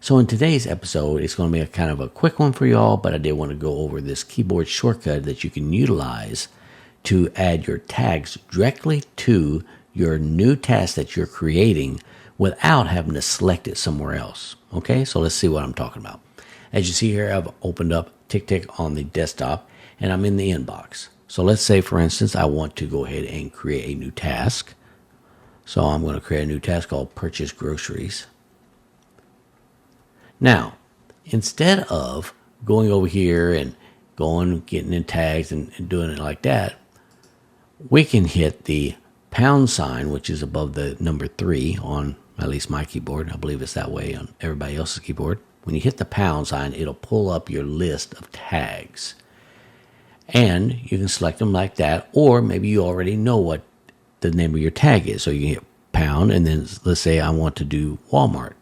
So in today's episode, it's going to be a kind of a quick one for y'all, but I did want to go over this keyboard shortcut that you can utilize to add your tags directly to your new task that you're creating without having to select it somewhere else. Okay, so let's see what I'm talking about. As you see here, I've opened up TickTick on the desktop and I'm in the inbox. So let's say, for instance, I want to go ahead and create a new task. So I'm going to create a new task called Purchase Groceries. Now, instead of going over here and getting in tags and doing it like that, we can hit the pound sign, which is above the number 3 on at least my keyboard. I believe it's that way on everybody else's keyboard. When you hit the pound sign, it'll pull up your list of tags. And you can select them like that, or maybe you already know what the name of your tag is. So you can hit pound, and then let's say I want to do Walmart.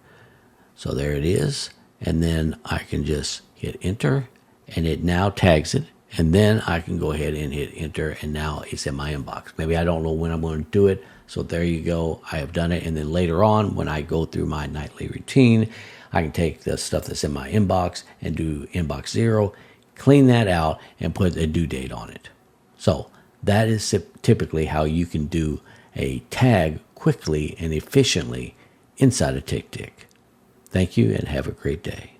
So there it is, and then I can just hit enter, and it now tags it, and then I can go ahead and hit enter, and now it's in my inbox. Maybe I don't know when I'm going to do it, so there you go. I have done it, and then later on, when I go through my nightly routine, I can take the stuff that's in my inbox and do inbox 0, clean that out, and put a due date on it. So that is typically how you can do a tag quickly and efficiently inside of TickTick. Thank you and have a great day.